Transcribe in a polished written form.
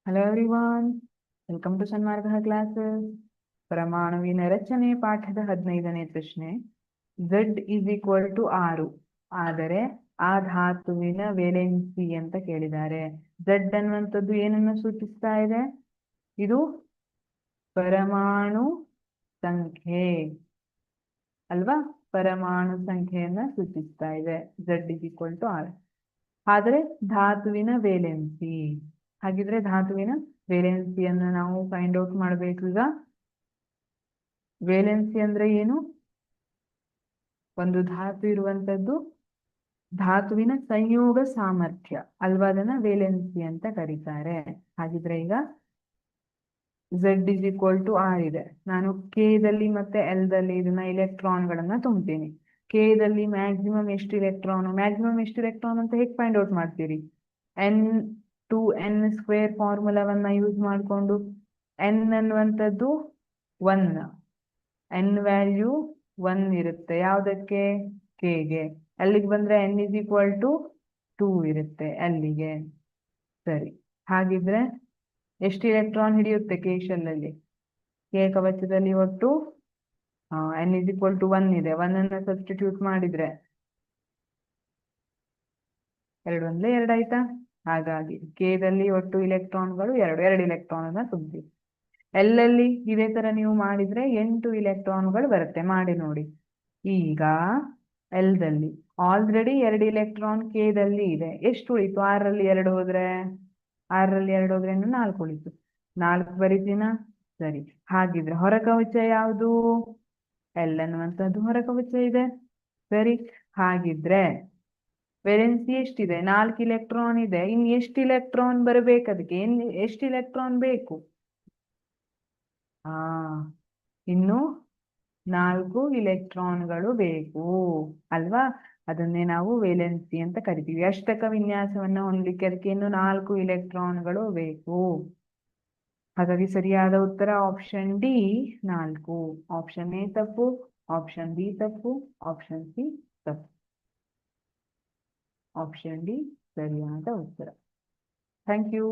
Hello everyone, welcome to Sanmarga classes. ಪರಮಾಣುವಿನ ರಚನೆ ಪಾಠದ 15ನೇ ಪ್ರಶ್ನೆ. Z ಇಸ್ ಈಕ್ವಲ್ ಟು 6 ಆದರೆ ಆ ಧಾತುವಿನ ವೇಲೆನ್ಸಿ ಅಂತ ಕೇಳಿದ್ದಾರೆ. Z ಅನ್ನುವಂಥದ್ದು ಏನನ್ನು ಸೂಚಿಸ್ತಾ ಇದೆ? ಇದು ಪರಮಾಣು ಸಂಖ್ಯೆ ಅಲ್ವಾ? ಪರಮಾಣು ಸಂಖ್ಯೆಯನ್ನ ಸೂಚಿಸ್ತಾ ಇದೆ. Z ಇಸ್ ಈಕ್ವಲ್ ಟು 6 ಆದರೆ ಧಾತುವಿನ ವೇಲೆನ್ಸಿ. ಹಾಗಿದ್ರೆ ಧಾತುವಿನ ವೇಲೆನ್ಸಿಯನ್ನು ನಾವು ಫೈಂಡ್ ಔಟ್ ಮಾಡಬೇಕು. ಈಗ ವೇಲೆನ್ಸಿ ಅಂದ್ರೆ ಏನು? ಒಂದು ಧಾತು ಇರುವಂತದ್ದು ಧಾತುವಿನ ಸಂಯೋಗ ಸಾಮರ್ಥ್ಯ ಅಲ್ವಾ? ಅದನ್ನ ವೇಲೆನ್ಸಿ ಅಂತ ಕರೀತಾರೆ. ಹಾಗಿದ್ರೆ ಈಗ Z ಇಸ್ ಈಕ್ವಲ್ ಟು 6 ಇದೆ. ನಾನು K ದಲ್ಲಿ ಮತ್ತೆ L ದಲ್ಲಿ ಇದನ್ನ ಇಲೆಕ್ಟ್ರಾನ್ಗಳನ್ನ ತುಂಬ್ತೀನಿ. K ದಲ್ಲಿ ಮ್ಯಾಕ್ಸಿಮಮ್ ಎಷ್ಟು ಇಲೆಕ್ಟ್ರಾನ್ ಅಂತ ಹೇಗೆ ಫೈಂಡ್ ಔಟ್ ಮಾಡ್ತೀರಿ? N2n² ಫಾರ್ಮುಲಾವನ್ನ ಯೂಸ್ ಮಾಡಿಕೊಂಡು n ಅನ್ನುವಂಥದ್ದು 1, n ವ್ಯಾಲ್ಯೂ 1 ಇರುತ್ತೆ. ಯಾವುದಕ್ಕೆ? Kಗೆ. ಅಲ್ಲಿಗೆ ಬಂದ್ರೆ n ಇಸ್ ಈಕ್ವಲ್ ಟು 2 ಇರುತ್ತೆ ಅಲ್ಲಿಗೆ. ಸರಿ, ಹಾಗಿದ್ರೆ ಎಷ್ಟು ಇಲೆಕ್ಟ್ರಾನ್ ಹಿಡಿಯುತ್ತೆ K ಶೆಲ್ಲಲ್ಲಿ? K ಕವಚದಲ್ಲಿ ಒಟ್ಟು n ಇಸ್ ಈಕ್ವಲ್ ಟು 1 ಇದೆ. 1 ಅನ್ನ ಸಬ್ಸ್ಟಿಟ್ಯೂಟ್ ಮಾಡಿದ್ರೆ 2 1 2 ಆಯ್ತಾ? ಹಾಗಾಗಿ K ದಲ್ಲಿ ಒಟ್ಟು ಇಲೆಕ್ಟ್ರಾನ್ಗಳು 2 ಇಲೆಕ್ಟ್ರಾನ್ ಅನ್ನ ತುಂಬಿ. ಎಲ್ಲಲ್ಲಿ ಇದೇ ತರ ನೀವು ಮಾಡಿದ್ರೆ 8 ಇಲೆಕ್ಟ್ರಾನ್ಗಳು ಬರುತ್ತೆ. ಮಾಡಿ ನೋಡಿ. ಈಗ L ದಲ್ಲಿ ಆಲ್ರೆಡಿ 2 ಇಲೆಕ್ಟ್ರಾನ್ K ದಲ್ಲಿ ಇದೆ. ಎಷ್ಟು ಉಳಿತು? 6ರಲ್ಲಿ 2 ಹೋದ್ರೆ 4 ಉಳಿತು. 4 ಬರೀತೀನ? ಸರಿ, ಹಾಗಿದ್ರೆ ಹೊರಕವಚ ಯಾವುದು? L ಅನ್ನುವಂಥದ್ದು ಹೊರಕವಚ ಇದೆ. ಸರಿ, ಹಾಗಿದ್ರೆ ವೇಲೆನ್ಸಿ ಎಷ್ಟಿದೆ? 4 ಇಲೆಕ್ಟ್ರಾನ್ ಇದೆ. ಇನ್ನು ಎಷ್ಟು ಇಲೆಕ್ಟ್ರಾನ್ ಬರಬೇಕು? ಅದಕ್ಕೆ ಎಷ್ಟು ಇಲೆಕ್ಟ್ರಾನ್ ಬೇಕು? ಇನ್ನು 4 ಇಲೆಕ್ಟ್ರಾನ್ಗಳು ಬೇಕು ಅಲ್ವಾ? ಅದನ್ನೇ ನಾವು ವೇಲೆನ್ಸಿ ಅಂತ ಕರಿತೀವಿ. ಅಷ್ಟಕ ವಿನ್ಯಾಸವನ್ನ ಹೊಂದಲಿಕ್ಕೆ ಅದಕ್ಕೆ ಇನ್ನು 4 ಇಲೆಕ್ಟ್ರಾನ್ಗಳು ಬೇಕು. ಹಾಗಾಗಿ ಸರಿಯಾದ ಉತ್ತರ ಆಪ್ಷನ್ ಡಿ 4. ಆಪ್ಷನ್ ಎ ತಪ್ಪು, ಆಪ್ಷನ್ ಬಿ ತಪ್ಪು, ಆಪ್ಷನ್ ಸಿ ತಪ್ಪು. ಆಪ್ಷನ್ ಡಿ ಸರಿಯಾದ ಉತ್ತರ. Thank you.